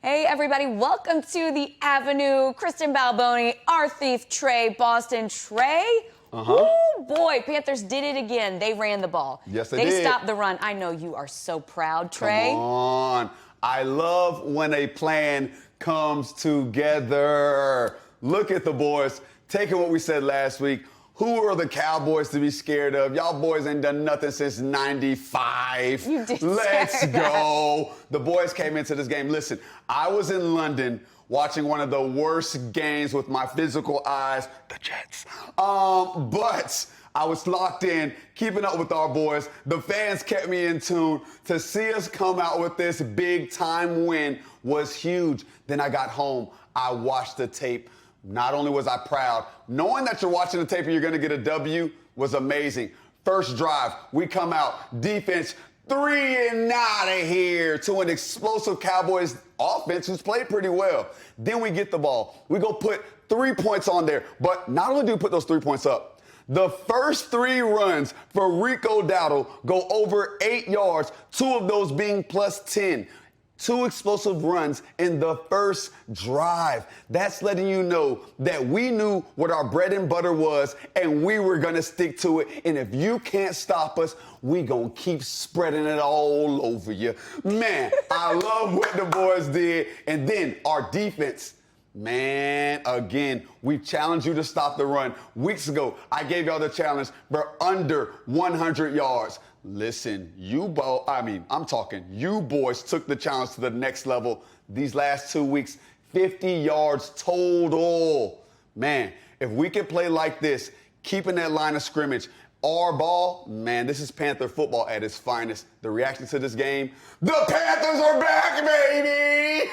Hey, everybody. Welcome to the Avenue. Kristen, Balboni, our thief, Trey, Boston. Trey? Oh, boy. Panthers did it again. They ran the ball. Yes, they did. They stopped the run. I know you are so proud, Trey. Come on. I love when a plan comes together. Look at the boys. Taking what we said last week. Who are the Cowboys to be scared of? Y'all boys ain't done nothing since 95. You did Let's go. The boys came into this game. Listen, I was in London watching one of the worst games with my physical eyes, the Jets. But I was locked in, keeping up with our boys. The fans kept me in tune. To see us come out with this big-time win was huge. Then I got home. I watched the tape. Not only was I proud, knowing that you're watching the tape and you're going to get a W was amazing. First drive, we come out, defense, 3 and out of here to an explosive Cowboys offense who's played pretty well. Then we get the ball. We go put 3 points on there. But not only do we put those 3 points up, the first 3 runs for Rico go over 8 yards, 2 of those being plus 10. 2 explosive runs in the first drive. That's letting you know that we knew what our bread and butter was, and we were going to stick to it. And if you can't stop us, we going to keep spreading it all over you. Man, I love what the boys did. And then our defense. Man, again, we challenged you to stop the run. Weeks ago, I gave y'all the challenge for under 100 yards. Listen, you boys took the challenge to the next level. These last 2 weeks, 50 yards total. Man, if we could play like this, keeping that line of scrimmage, our ball, man, this is Panther football at its finest. The reaction to this game, the Panthers are back, baby!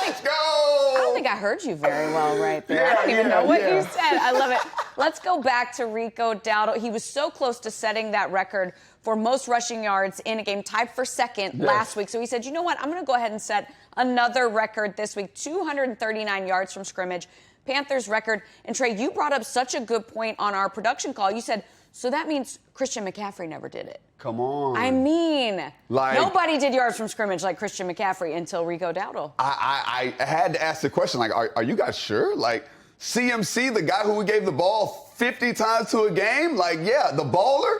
Let's go! I don't think I heard you very well right there. I don't even know what you said. I love it. Let's go back to Rico Dowdle. He was so close to setting that record for most rushing yards in a game, tied for second last week. So he said, you know what, I'm going to go ahead and set another record this week, 239 yards from scrimmage, Panthers record. And Trey, you brought up such a good point on our production call. You said, so that means Christian McCaffrey never did it. Come on. I mean, nobody did yards from scrimmage like Christian McCaffrey until Rico Dowdle. I had to ask the question, like, are you guys sure? Like, CMC, the guy who we gave the ball 50 times to a game? Like, yeah, the baller,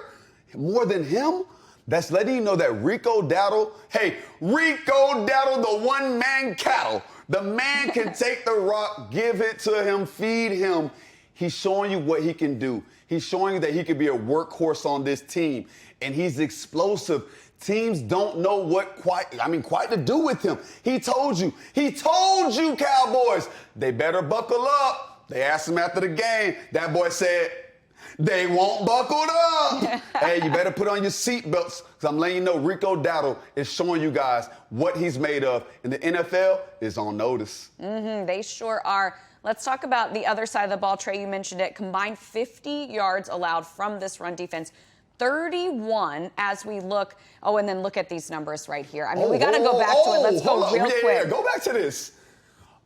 more than him? That's letting you know that Rico Dowdle, Rico Dowdle, the one-man cattle. The man can take the rock, give it to him, feed him. He's showing you what he can do. He's showing you that he could be a workhorse on this team. And he's explosive. Teams don't know what quite to do with him. He told you, Cowboys, they better buckle up. They asked him after the game. That boy said, they won't buckle up. Hey, you better put on your seatbelts, because I'm letting you know Rico Dowdle is showing you guys what he's made of. And the NFL is on notice. They sure are. Let's talk about the other side of the ball. Trey, you mentioned it. Combined 50 yards allowed from this run defense. 31 as we look. Oh, and then look at these numbers right here. I mean, we got to go back to it. Let's go real quick. Yeah, go back to this.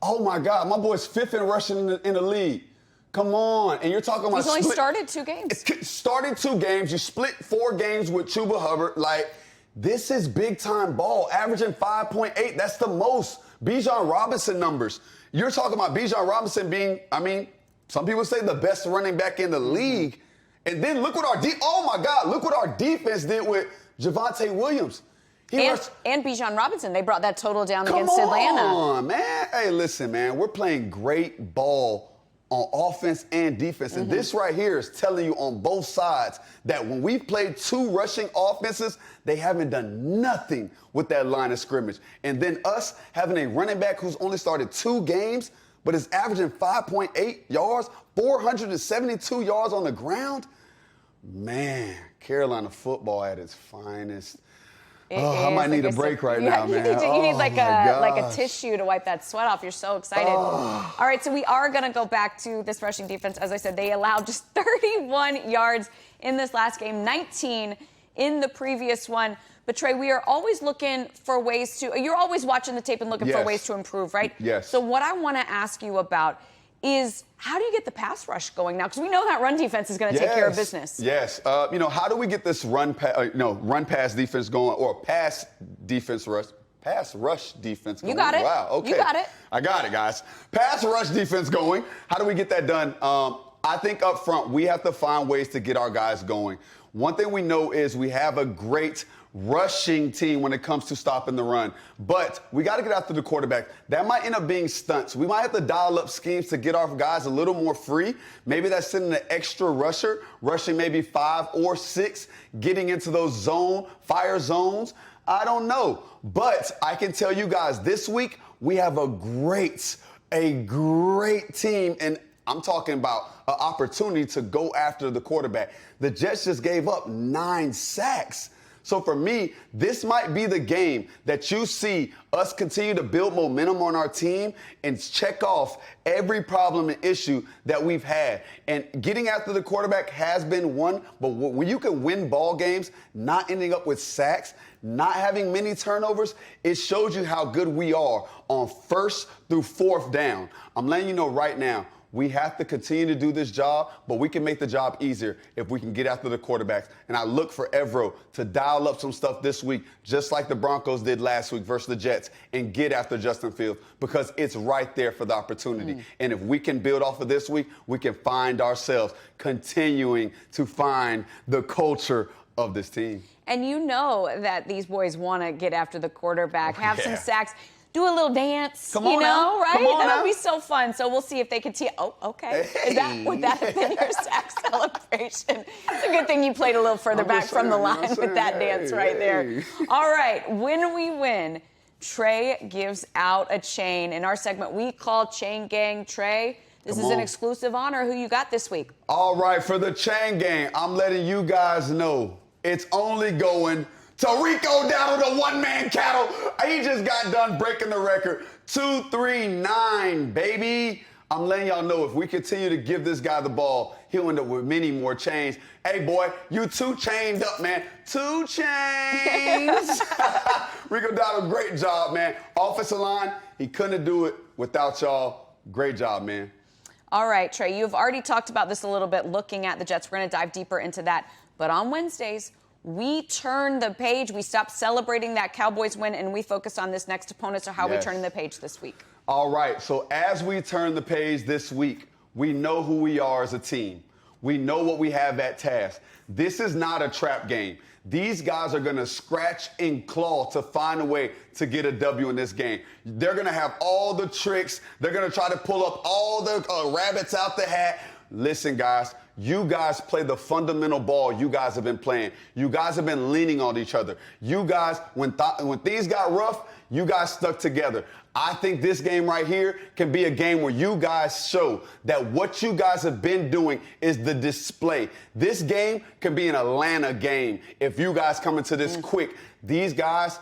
Oh, my God. My boy's 5th in rushing in the league. Come on. And you're talking about He's only started 2 games. Started 2 games. You split 4 games with Chuba Hubbard. Like, this is big-time ball. Averaging 5.8. That's the most. Bijan Robinson numbers. You're talking about Bijan Robinson being, some people say the best running back in the league. And then look what look what our defense did with Javonte Williams. And Bijan Robinson. They brought that total down against Atlanta. Come on, man. Hey, listen, man. We're playing great ball on offense and defense. And this right here is telling you on both sides that when we've played 2 rushing offenses, they haven't done nothing with that line of scrimmage. And then us having a running back who's only started 2 games, but is averaging 5.8 yards, 472 yards on the ground. Man, Carolina football at its finest. I might need a break right now, man. You need like a tissue to wipe that sweat off. You're so excited. All right, so we are going to go back to this rushing defense. As I said, they allowed just 31 yards in this last game, 19 in the previous one. But, Trey, we are always looking for ways to – you're always watching the tape and looking for ways to improve, right? Yes. So what I want to ask you about is how do you get the pass rush going now? Because we know that run defense is going to take care of business. Yes. How do we get this run pass defense going, or pass defense rush, Pass rush defense going. You got it. Wow, okay. You got it. I got it, guys. Pass rush defense going. How do we get that done? I think up front, we have to find ways to get our guys going. One thing we know is we have a great rushing team when it comes to stopping the run. But we got to get after the quarterback. That might end up being stunts. We might have to dial up schemes to get our guys a little more free. Maybe that's sending an extra rusher, rushing maybe 5 or 6, getting into those fire zones. I don't know. But I can tell you guys, this week we have a great team, and I'm talking about an opportunity to go after the quarterback. The Jets just gave up 9 sacks. So for me, this might be the game that you see us continue to build momentum on our team and check off every problem and issue that we've had. And getting after the quarterback has been one, but when you can win ball games, not ending up with sacks, not having many turnovers, it shows you how good we are on 1st through 4th down. I'm letting you know right now, we have to continue to do this job, but we can make the job easier if we can get after the quarterbacks. And I look for Evero to dial up some stuff this week, just like the Broncos did last week versus the Jets, and get after Justin Fields because it's right there for the opportunity. And if we can build off of this week, we can find ourselves continuing to find the culture of this team. And you know that these boys want to get after the quarterback, have some sacks. Do a little dance, Come on now. right? Come on That now. would be so fun. So we'll see if they continue. Oh, okay. Hey. Would that have been your sack celebration? It's a good thing you played a little further back from the line with that dance right there. All right, when we win, Trey gives out a chain. In our segment, we call Chain Gang. Trey, this is an exclusive honor. Who you got this week? All right, for the Chain Gang, I'm letting you guys know it's only going to Rico down to the one-man cattle. He just got done breaking the record. 239, baby. I'm letting y'all know if we continue to give this guy the ball, he'll end up with many more chains. Hey, boy, you 2 chained up, man. 2 chains. Rico Dowdle, great job, man. Offensive line, he couldn't do it without y'all. Great job, man. All right, Trey, you've already talked about this a little bit, looking at the Jets. We're going to dive deeper into that. But on Wednesdays, we turn the page. We stop celebrating that Cowboys win, and we focus on this next opponent. So how are we turning the page this week? All right, so as we turn the page this week, we know who we are as a team. We know what we have at task. This is not a trap game. These guys are going to scratch and claw to find a way to get a W in this game. They're going to have all the tricks. They're going to try to pull up all the rabbits out the hat. Listen, guys, you guys play the fundamental ball you guys have been playing. You guys have been leaning on each other. You guys, when things got rough, you guys stuck together. I think this game right here can be a game where you guys show that what you guys have been doing is the display. This game can be an Atlanta game if you guys come into this quick. These guys,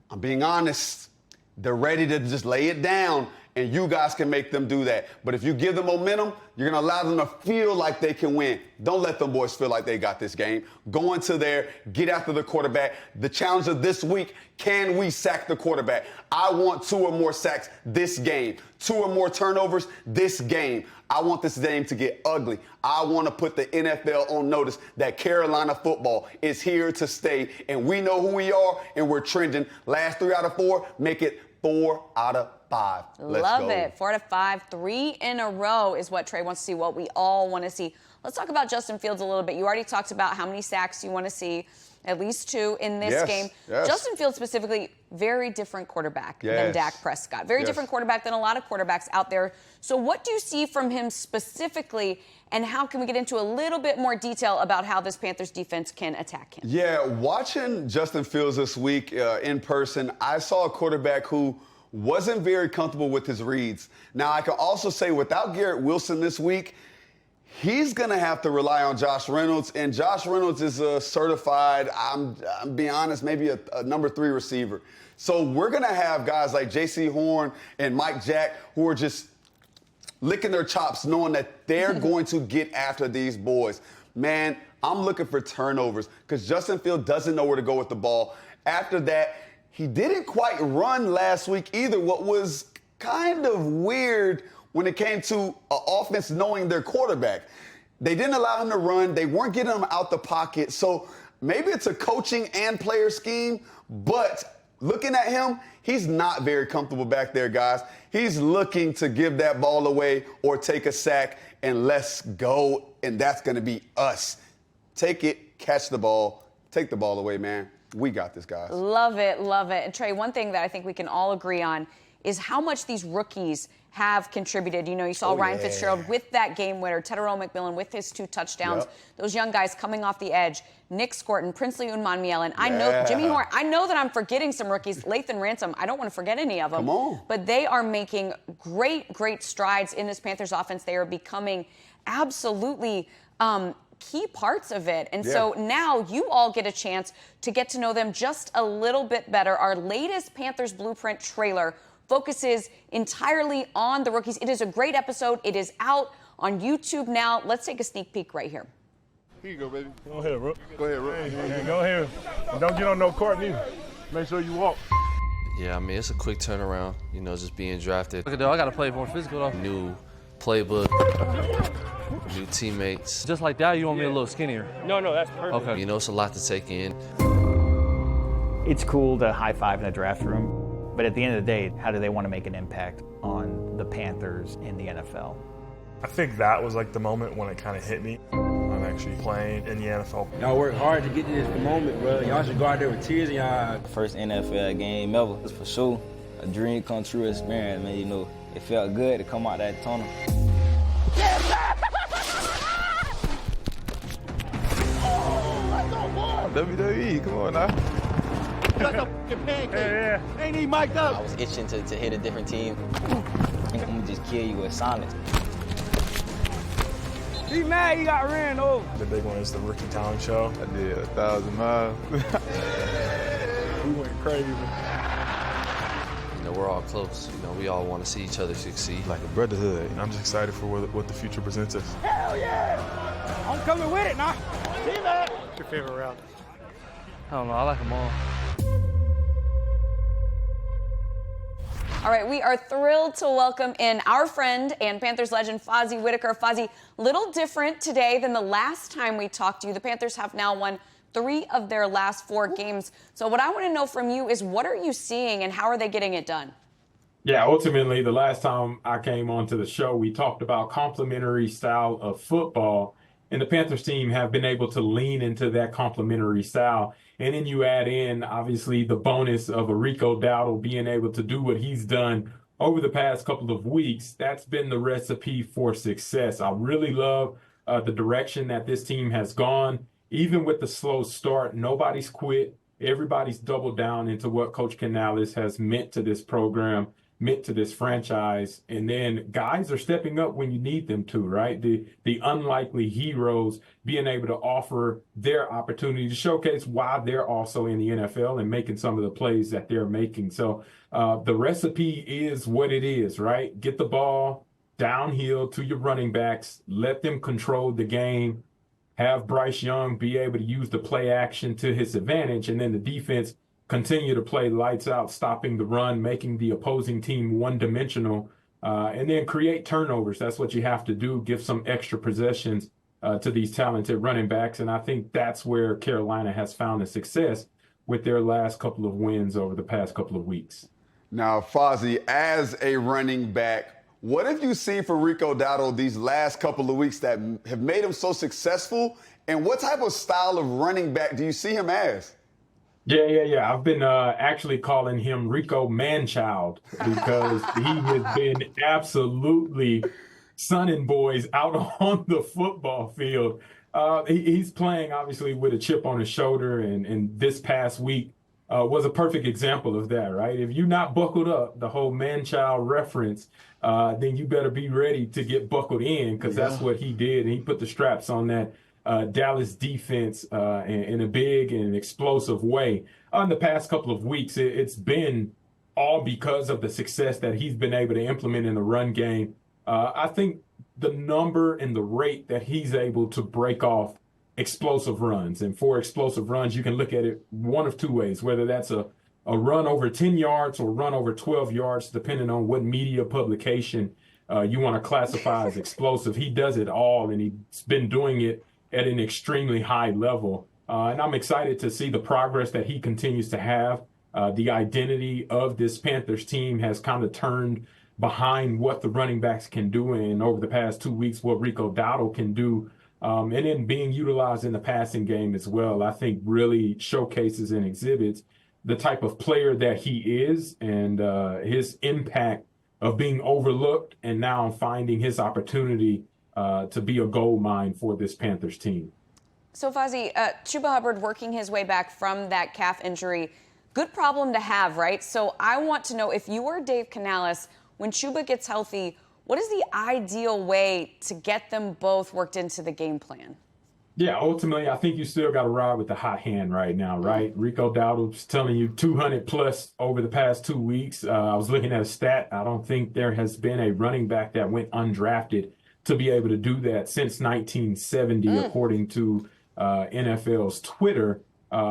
I'm being honest, they're ready to just lay it down, and you guys can make them do that. But if you give them momentum, you're going to allow them to feel like they can win. Don't let them boys feel like they got this game. Go into there, get after the quarterback. The challenge of this week, can we sack the quarterback? I want 2 or more sacks this game. 2 or more turnovers this game. I want this game to get ugly. I want to put the NFL on notice that Carolina football is here to stay, and we know who we are, and we're trending. Last 3 out of 4, make it 4 out of 5. Let's Love go. it. 4 out of 5, 3 in a row is what Trey wants to see, what we all want to see. Let's talk about Justin Fields a little bit. You already talked about how many sacks you want to see, at least 2 in this game. Yes. Justin Fields specifically, very different quarterback than Dak Prescott. Very different quarterback than a lot of quarterbacks out there. So what do you see from him specifically, and how can we get into a little bit more detail about how this Panthers defense can attack him? Yeah, watching Justin Fields this week in person, I saw a quarterback who wasn't very comfortable with his reads. Now, I can also say without Garrett Wilson this week, he's going to have to rely on Josh Reynolds, and Josh Reynolds is a certified, I'm being honest, maybe a number 3 receiver. So we're going to have guys like J.C. Horn and Mike Jack who are just licking their chops knowing that they're going to get after these boys. Man, I'm looking for turnovers because Justin Fields doesn't know where to go with the ball. After that, he didn't quite run last week either, what was kind of weird when it came to an offense knowing their quarterback. They didn't allow him to run. They weren't getting him out the pocket. So maybe it's a coaching and player scheme, but looking at him, he's not very comfortable back there, guys. He's looking to give that ball away or take a sack, and let's go, and that's going to be us. Take it, catch the ball, take the ball away, man. We got this, guys. Love it, love it. And Trey, one thing that I think we can all agree on is how much these rookies have contributed. You know, you saw Ryan Fitzgerald with that game winner, Tedero McMillan with his 2 touchdowns. Those young guys coming off the edge, Nick Scorton, Princely Unmanmielen. I know Jimmy Horn. I know that I'm forgetting some rookies. Lathan Ransom. I don't want to forget any of them. Come on. But they are making great, great strides in this Panthers offense. They are becoming absolutely key parts of it. And so now you all get a chance to get to know them just a little bit better. Our latest Panthers Blueprint trailer focuses entirely on the rookies. It is a great episode. It is out on YouTube now. Let's take a sneak peek right here. Here you go, baby. Go ahead, Rook. Go ahead, Rook. Hey, go ahead. And don't get on no court neither. Make sure you walk. Yeah, I mean, it's a quick turnaround, you know, just being drafted. Look at that, I got to play more physical, though. New playbook, new teammates. Just like that, you want me a little skinnier? No, that's perfect. Okay. You know, it's a lot to take in. It's cool to high five in a draft room, but at the end of the day, how do they want to make an impact on the Panthers in the NFL? I think that was like the moment when it kind of hit me. I'm actually playing in the NFL. Y'all work hard to get to this moment, bro. Y'all should go out there with tears in your eyes. First NFL game ever. It's for sure a dream come true experience, man. You know, it felt good to come out that tunnel. WWE, come on now. That's a pancake. Yeah. Ain't he mic'd up? I was itching to hit a different team. I'm gonna just kill you with silence. He mad he got ran over. The big one is the rookie talent show. I did 1,000 miles. We went crazy. You know, we're all close. You know, we all want to see each other succeed. Like a brotherhood. I'm just excited for what the future presents us. Hell yeah! I'm coming with it now. See that? What's your favorite route? I don't know, I like them all. All right, we are thrilled to welcome in our friend and Panthers legend, Fozzie Whitaker. Fozzie, little different today than the last time we talked to you. The Panthers have now won 3 of their last 4 games. So what I want to know from you is, what are you seeing and how are they getting it done? Yeah, ultimately, the last time I came onto the show, we talked about complementary style of football, and the Panthers team have been able to lean into that complementary style. And then you add in, obviously, the bonus of a Rico Dowdle being able to do what he's done over the past couple of weeks. That's been the recipe for success. I really love the direction that this team has gone. Even with the slow start, nobody's quit. Everybody's doubled down into what Coach Canales has meant to this program, meant to this franchise. And then guys are stepping up when you need them to, right? The unlikely heroes being able to offer their opportunity to showcase why they're also in the NFL and making some of the plays that they're making. So the recipe is what it is, right? Get the ball downhill to your running backs, let them control the game, have Bryce Young be able to use the play action to his advantage, and then the defense continue to play lights out, stopping the run, making the opposing team one-dimensional, and then create turnovers. That's what you have to do, give some extra possessions to these talented running backs, and I think that's where Carolina has found a success with their last couple of wins over the past couple of weeks. Now, Fozzie, as a running back, what have you seen for Rico Dowdle these last couple of weeks that have made him so successful? And what type of style of running back do you see him as? Yeah. I've been actually calling him Rico Manchild because he has been absolutely sunning boys out on the football field. He's playing, obviously, with a chip on his shoulder, and this past week was a perfect example of that, right? If you're not buckled up, the whole man-child reference, then you better be ready to get buckled in, because that's what he did. And he put the straps on that Dallas defense in a big and explosive way. In the past couple of weeks, it's been all because of the success that he's been able to implement in the run game. I think the number and the rate that he's able to break off explosive runs, and for explosive runs, you can look at it one of two ways, whether that's a run over 10 yards or run over 12 yards, depending on what media publication you want to classify as explosive. He does it all, and he's been doing it at an extremely high level. And I'm excited to see the progress that he continues to have. The identity of this Panthers team has kind of turned behind what the running backs can do, and over the past 2 weeks, what Rico Dowdle can do, and then being utilized in the passing game as well, I think really showcases and exhibits the type of player that he is and his impact of being overlooked and now finding his opportunity to be a gold mine for this Panthers team. So, Fozzie, Chuba Hubbard working his way back from that calf injury, good problem to have, right? So I want to know, if you were Dave Canales, when Chuba gets healthy, what is the ideal way to get them both worked into the game plan? Yeah, ultimately, I think you still got to ride with the hot hand right now, right? Rico Dowdle's telling you 200 plus over the past 2 weeks. I was looking at a stat. I don't think there has been a running back that went undrafted to be able to do that since 1970, according to NFL's Twitter,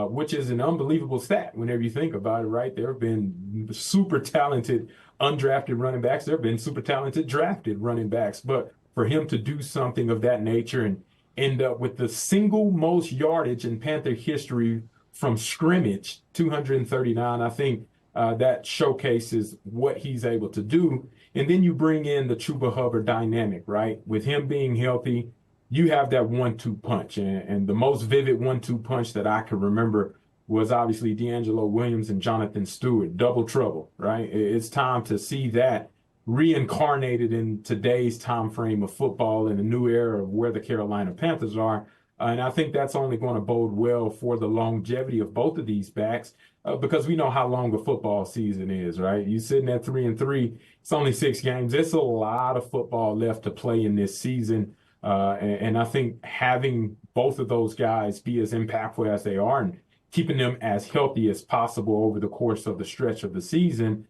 which is an unbelievable stat whenever you think about it, right? There have been super talented undrafted running backs. There have been super talented drafted running backs. But for him to do something of that nature and end up with the single most yardage in Panther history from scrimmage, 239, I think that showcases what he's able to do. And then you bring in the Chuba Hubbard dynamic, right? With him being healthy, you have that 1-2 punch. And the most vivid 1-2 punch that I can remember was obviously D'Angelo Williams and Jonathan Stewart, double trouble, right? It's time to see that reincarnated in today's time frame of football in the new era of where the Carolina Panthers are. And I think that's only going to bode well for the longevity of both of these backs because we know how long a football season is, right? You sitting at 3-3, it's only 6 games. It's a lot of football left to play in this season. And I think having both of those guys be as impactful as they are and keeping them as healthy as possible over the course of the stretch of the season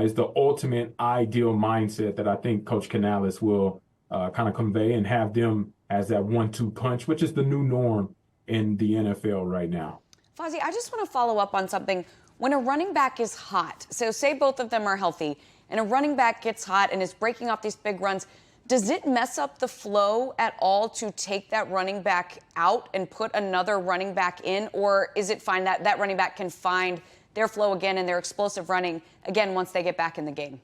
is the ultimate ideal mindset that I think Coach Canales will kind of convey and have them as that 1-2 punch, which is the new norm in the NFL right now. Fozzie, I just want to follow up on something. When a running back is hot, so say both of them are healthy, and a running back gets hot and is breaking off these big runs, does it mess up the flow at all to take that running back out and put another running back in? Or is it fine that that running back can find their flow again and their explosive running again once they get back in the game?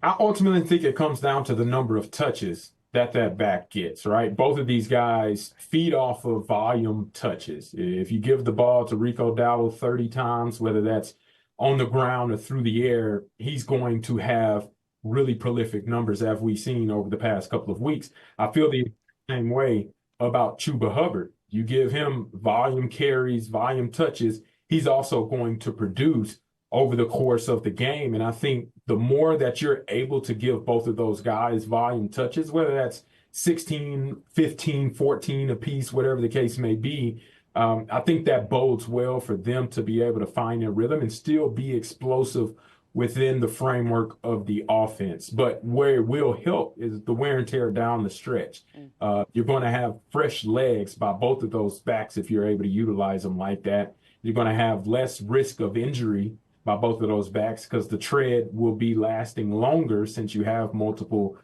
I ultimately think it comes down to the number of touches that back gets, right? Both of these guys feed off of volume touches. If you give the ball to Rico Dowdle 30 times, whether that's on the ground or through the air, he's going to have really prolific numbers as we've seen over the past couple of weeks. I feel the same way about Chuba Hubbard. You give him volume carries, volume touches, he's also going to produce over the course of the game. And I think the more that you're able to give both of those guys volume touches, whether that's 16, 15, 14 apiece, whatever the case may be, I think that bodes well for them to be able to find their rhythm and still be explosive within the framework of the offense. But where it will help is the wear and tear down the stretch. You're going to have fresh legs by both of those backs if you're able to utilize them like that. You're going to have less risk of injury by both of those backs because the tread will be lasting longer since you have multiple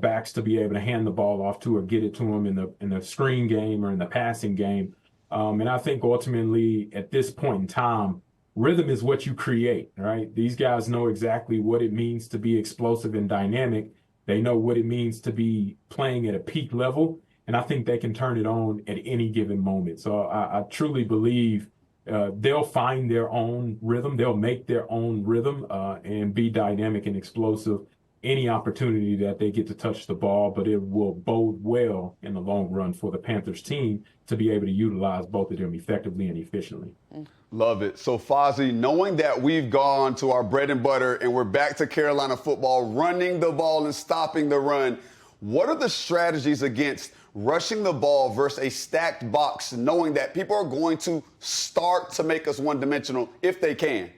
backs to be able to hand the ball off to or get it to them in the screen game or in the passing game. And I think ultimately at this point in time, rhythm is what you create, right? These guys know exactly what it means to be explosive and dynamic. They know what it means to be playing at a peak level, and I think they can turn it on at any given moment. So I truly believe they'll find their own rhythm. They'll make their own rhythm and be dynamic and explosive any opportunity that they get to touch the ball, but it will bode well in the long run for the Panthers team to be able to utilize both of them effectively and efficiently. Love it. So, Fozzie, knowing that we've gone to our bread and butter and we're back to Carolina football, running the ball and stopping the run, what are the strategies against rushing the ball versus a stacked box, knowing that people are going to start to make us one-dimensional if they can?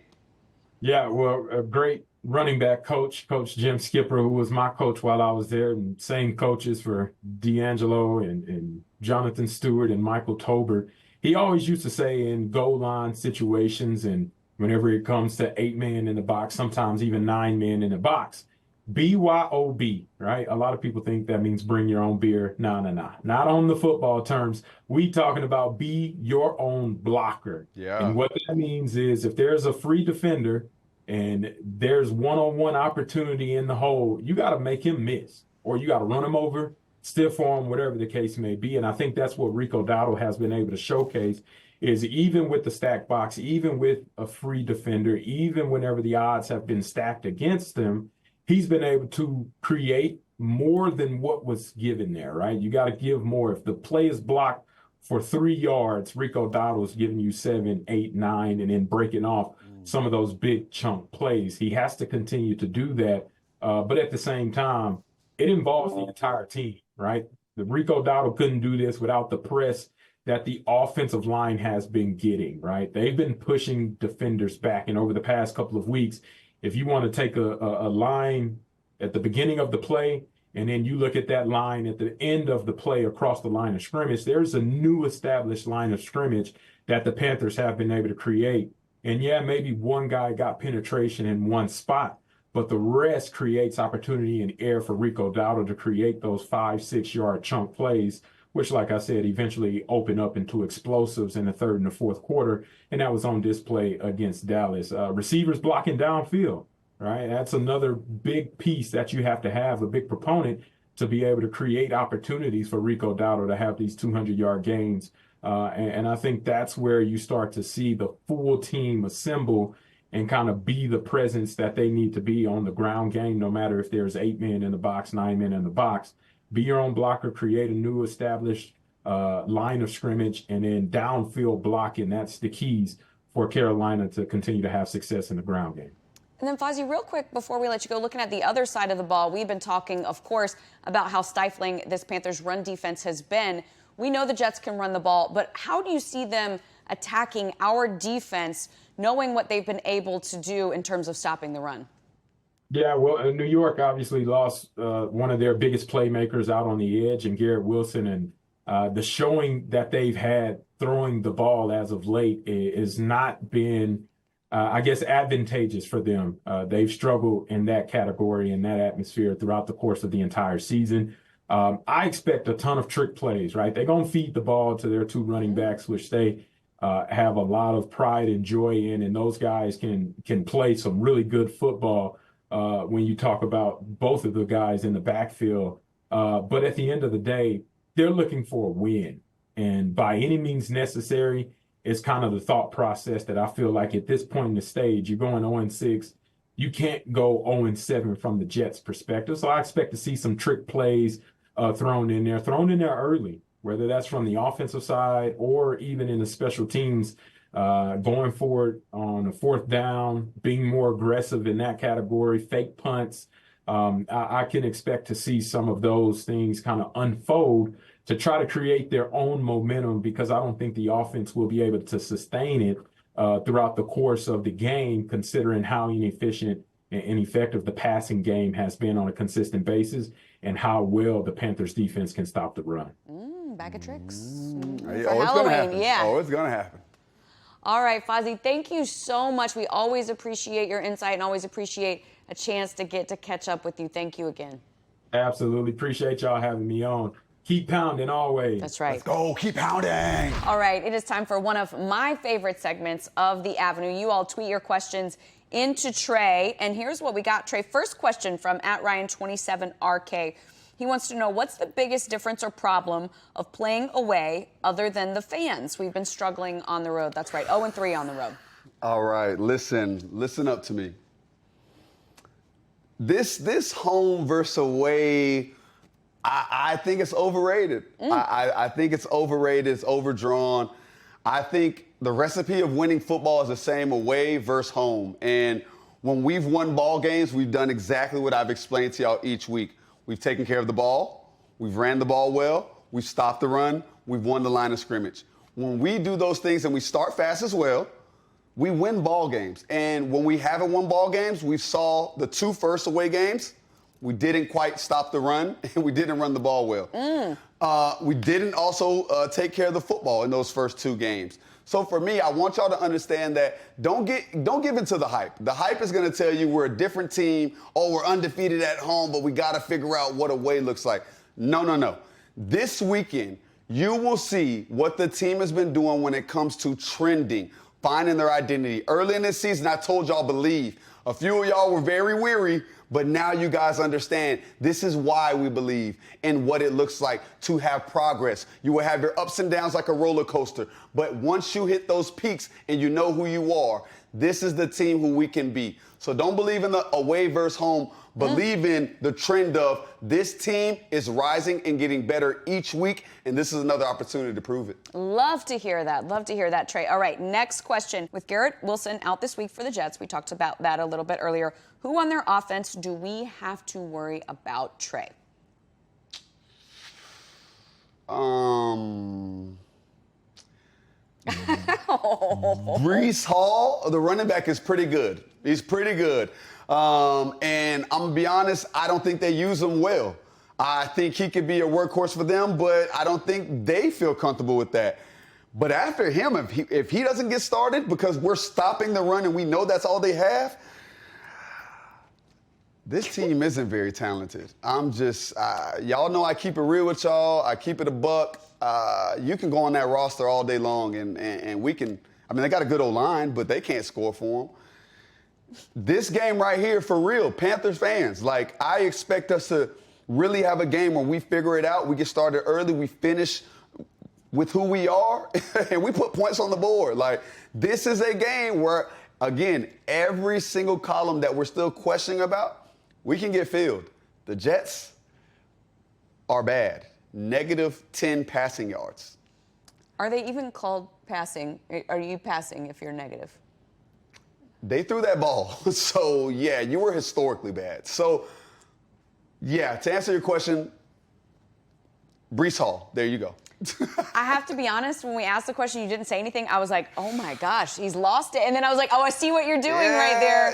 Yeah, well, a great running back coach, Coach Jim Skipper, who was my coach while I was there, and same coaches for D'Angelo and Jonathan Stewart and Michael Tolbert. He always used to say in goal line situations and whenever it comes to 8 men in the box, sometimes even 9 men in the box, BYOB, right? A lot of people think that means bring your own beer. No. Not on the football terms. We talking about be your own blocker. Yeah. And what that means is if there's a free defender and there's one-on-one opportunity in the hole, you got to make him miss, or you got to run him over, stiff arm, whatever the case may be. And I think that's what Rico Dowdle has been able to showcase is even with the stack box, even with a free defender, even whenever the odds have been stacked against him, he's been able to create more than what was given there, right? You got to give more. If the play is blocked for 3 yards, Rico Dowdle is giving you 7, 8, 9, and then breaking off some of those big chunk plays. He has to continue to do that. But at the same time, it involves the entire team, right? The Rico Dowdle couldn't do this without the press that the offensive line has been getting, right? They've been pushing defenders back. And over the past couple of weeks, if you want to take a line at the beginning of the play, and then you look at that line at the end of the play across the line of scrimmage, there's a new established line of scrimmage that the Panthers have been able to create. And yeah, maybe one guy got penetration in one spot, but the rest creates opportunity and air for Rico Dowdle to create those 5-6 yard chunk plays, which, like I said, eventually open up into explosives in the third and the fourth quarter. And that was on display against Dallas. Receivers blocking downfield, right? That's another big piece that you have to have, a big proponent to be able to create opportunities for Rico Dowdle to have these 200-yard gains. And I think that's where you start to see the full team assemble and kind of be the presence that they need to be on the ground game, no matter if there's 8 men in the box, 9 men in the box. Be your own blocker, create a new established line of scrimmage, and then downfield blocking. That's the keys for Carolina to continue to have success in the ground game. And then, Fozzie, real quick before we let you go, looking at the other side of the ball, we've been talking, of course, about how stifling this Panthers run defense has been. We know the Jets can run the ball, but how do you see them attacking our defense, knowing what they've been able to do in terms of stopping the run? Yeah, well, New York obviously lost one of their biggest playmakers out on the edge, and Garrett Wilson, and the showing that they've had throwing the ball as of late has not been, I guess, advantageous for them. They've struggled in that category, in that atmosphere throughout the course of the entire season. I expect a ton of trick plays, right? They're going to feed the ball to their 2 running backs, which they have a lot of pride and joy in, and those guys can play some really good football when you talk about both of the guys in the backfield. But at the end of the day, they're looking for a win. And by any means necessary is kind of the thought process that I feel like at this point in the stage, you're going 0-6. You can't go 0-7 from the Jets' perspective. So I expect to see some trick plays thrown in there early, whether that's from the offensive side or even in the special teams, going forward on a 4th down, being more aggressive in that category, fake punts. I can expect to see some of those things kind of unfold to try to create their own momentum, because I don't think the offense will be able to sustain it throughout the course of the game, considering how inefficient and effective the passing game has been on a consistent basis and how well the Panthers defense can stop the run. Bag of tricks. Oh, For it's going to Halloween, happen. yeah. Oh, it's going to happen. All right, Fozzie, thank you so much. We always appreciate your insight and always appreciate a chance to get to catch up with you. Thank you again. Absolutely. Appreciate y'all having me on. Keep pounding always. That's right. Let's go. Keep pounding. All right, it is time for one of my favorite segments of The Avenue. You all tweet your questions into Trey, and here's what we got. Trey, first question from @Ryan27RK. He wants to know, what's the biggest difference or problem of playing away other than the fans? We've been struggling on the road. That's right, 0-3 on the road. All right, listen up to me. This home versus away, I think it's overrated. I think it's overrated. It's overdrawn. I think the recipe of winning football is the same away versus home. And when we've won ball games, we've done exactly what I've explained to y'all each week. We've taken care of the ball. We've ran the ball well. We've stopped the run. We've won the line of scrimmage. When we do those things and we start fast as well, we win ball games. And when we haven't won ball games, we saw the 2 first away games. We didn't quite stop the run, and we didn't run the ball well. We didn't also take care of the football in those first 2 games. So for me, I want y'all to understand that don't give into the hype. The hype is going to tell you we're a different team. Oh, we're undefeated at home, but we got to figure out what away looks like. No. This weekend, you will see what the team has been doing when it comes to trending, finding their identity. Early in this season, I told y'all believe. A few of y'all were very weary, but now you guys understand this is why we believe in what it looks like to have progress. You will have your ups and downs like a roller coaster, but once you hit those peaks and you know who you are, this is the team who we can be. So don't believe in the away versus home. Believe in the trend of this team is rising and getting better each week, and this is another opportunity to prove it. Love to hear that. Love to hear that, Trey. All right, next question. With Garrett Wilson out this week for the Jets, we talked about that a little bit earlier. Who on their offense do we have to worry about, Trey? Breece Hall, the running back, is pretty good. He's pretty good. And I'm going to be honest, I don't think they use him well. I think he could be a workhorse for them, but I don't think they feel comfortable with that. But after him, if he doesn't get started because we're stopping the run and we know that's all they have, this team isn't very talented. I'm just, y'all know I keep it real with y'all. I keep it a buck. You can go on that roster all day long and we can, they got a good O-line, but they can't score for them. This game right here, for real, Panthers fans, I expect us to really have a game where we figure it out. We get started early. We finish with who we are, and we put points on the board. This is a game where, again, every single column that we're still questioning about, we can get filled. The Jets are bad. -10 passing yards. Are they even called passing? Are you passing if you're negative? They threw that ball. So, yeah, you were historically bad. So, yeah, to answer your question, Breece Hall, there you go. I have to be honest, when we asked the question, you didn't say anything. I was like, oh, my gosh, he's lost it. And then I was like, oh, I see what you're doing right there.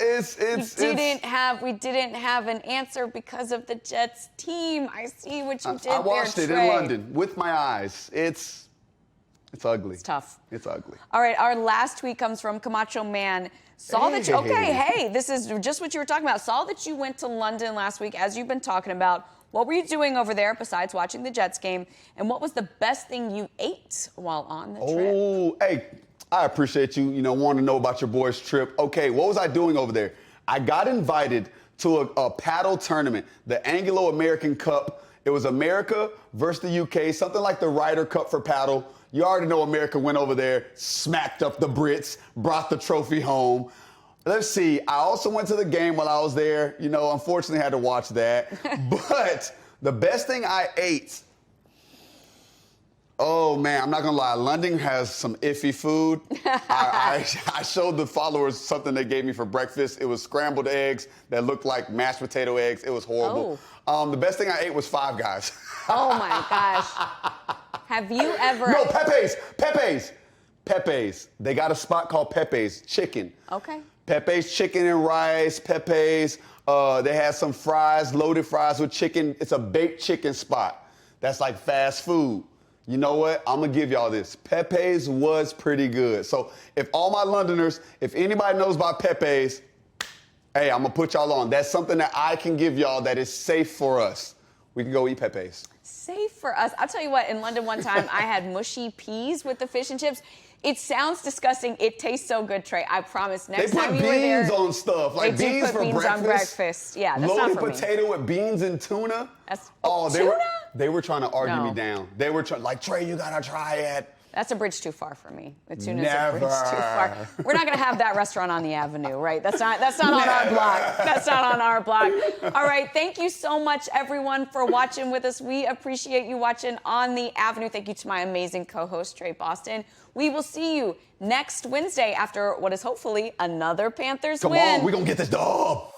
We didn't have an answer because of the Jets team. I see what you did there, I watched it in London with my eyes. It's ugly. It's tough. It's ugly. All right, our last tweet comes from Camacho Man. This is just what you were talking about. Saw that you went to London last week, as you've been talking about. What were you doing over there besides watching the Jets game? And what was the best thing you ate while on the trip? Oh, hey, I appreciate you, wanting to know about your boy's trip. Okay, what was I doing over there? I got invited to a paddle tournament, the Anglo-American Cup. It was America versus the UK, something like the Ryder Cup for paddle. You already know America went over there, smacked up the Brits, brought the trophy home. Let's see. I also went to the game while I was there. Unfortunately, I had to watch that. But the best thing I ate, oh, man, I'm not going to lie. London has some iffy food. I showed the followers something they gave me for breakfast. It was scrambled eggs that looked like mashed potato eggs. It was horrible. The best thing I ate was Five Guys. Oh, my gosh. Have you ever... No, Pepe's. They got a spot called Pepe's Chicken. Okay. Pepe's Chicken and Rice, Pepe's. They had some fries, loaded fries with chicken. It's a baked chicken spot. That's like fast food. You know what? I'm going to give y'all this. Pepe's was pretty good. So if all my Londoners, if anybody knows about Pepe's, hey, I'm going to put y'all on. That's something that I can give y'all that is safe for us. We can go eat Pepe's. Safe for us. I'll tell you what, in London one time, I had mushy peas with the fish and chips. It sounds disgusting. It tastes so good, Trey. I promise. Next time you were there, they put beans on stuff, like beans for breakfast. On breakfast. Yeah, that's not for me. Loaded potato with beans and tuna. Tuna? They were trying to argue me down. They were Trey, you gotta try it. That's a bridge too far for me. The tuna's a bridge too far. We're not going to have that restaurant on the Avenue, right? That's not on our block. That's not on our block. All right. Thank you so much, everyone, for watching with us. We appreciate you watching on the Avenue. Thank you to my amazing co-host, Trey Boston. We will see you next Wednesday after what is hopefully another Panthers win. Come on, we're going to get this dub.